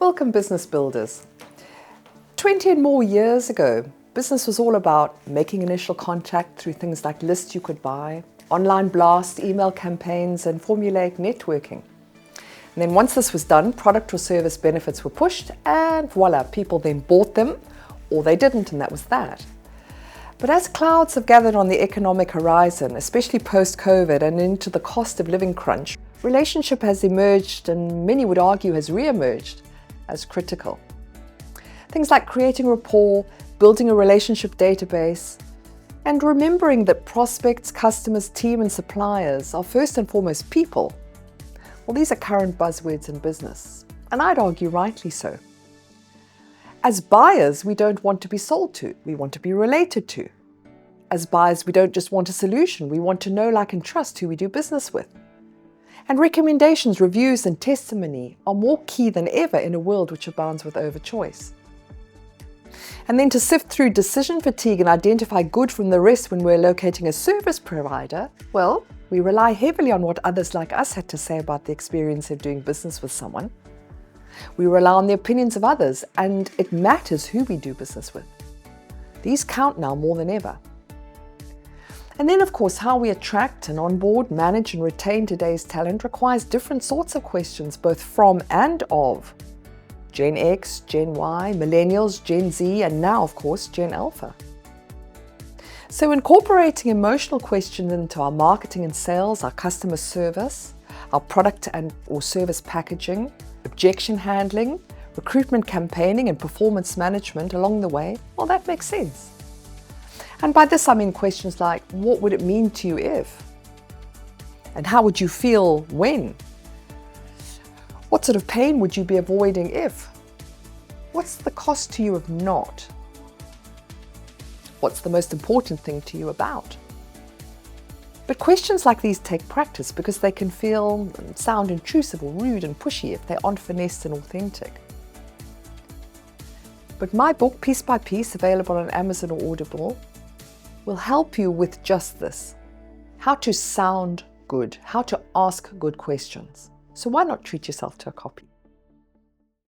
Welcome, business builders. 20 and more years ago, business was all about making initial contact through things like lists you could buy, online blast, email campaigns, and formulaic networking. And then once this was done, product or service benefits were pushed, and voila, people then bought them, or they didn't, and that was that. But as clouds have gathered on the economic horizon, especially post-COVID and into the cost of living crunch, relationship has emerged, and many would argue has re-emerged, as critical. Things like creating rapport, building a relationship database, and remembering that prospects, customers, team, and suppliers are first and foremost people. Well, these are current buzzwords in business, and I'd argue rightly so. As buyers, we don't want to be sold to, we want to be related to. As buyers, we don't just want a solution, we want to know, like, and trust who we do business with. And recommendations, reviews, and testimony are more key than ever in a world which abounds with overchoice. And then to sift through decision fatigue and identify good from the rest when we're locating a service provider, well, we rely heavily on what others like us had to say about the experience of doing business with someone. We rely on the opinions of others, and it matters who we do business with. These count now more than ever. And then, of course, how we attract and onboard, manage and retain today's talent requires different sorts of questions, both from and of Gen X, Gen Y, Millennials, Gen Z, and now, of course, Gen Alpha. So incorporating emotional questions into our marketing and sales, our customer service, our product and or service packaging, objection handling, recruitment campaigning, and performance management along the way, well, that makes sense. And by this I mean questions like, what would it mean to you if? And how would you feel when? What sort of pain would you be avoiding if? What's the cost to you of not? What's the most important thing to you about? But questions like these take practice because they can feel and sound intrusive or rude and pushy if they aren't finessed and authentic. But my book, Piece by Piece, available on Amazon or Audible, will help you with just this. How to sound good, how to ask good questions. So why not treat yourself to a copy?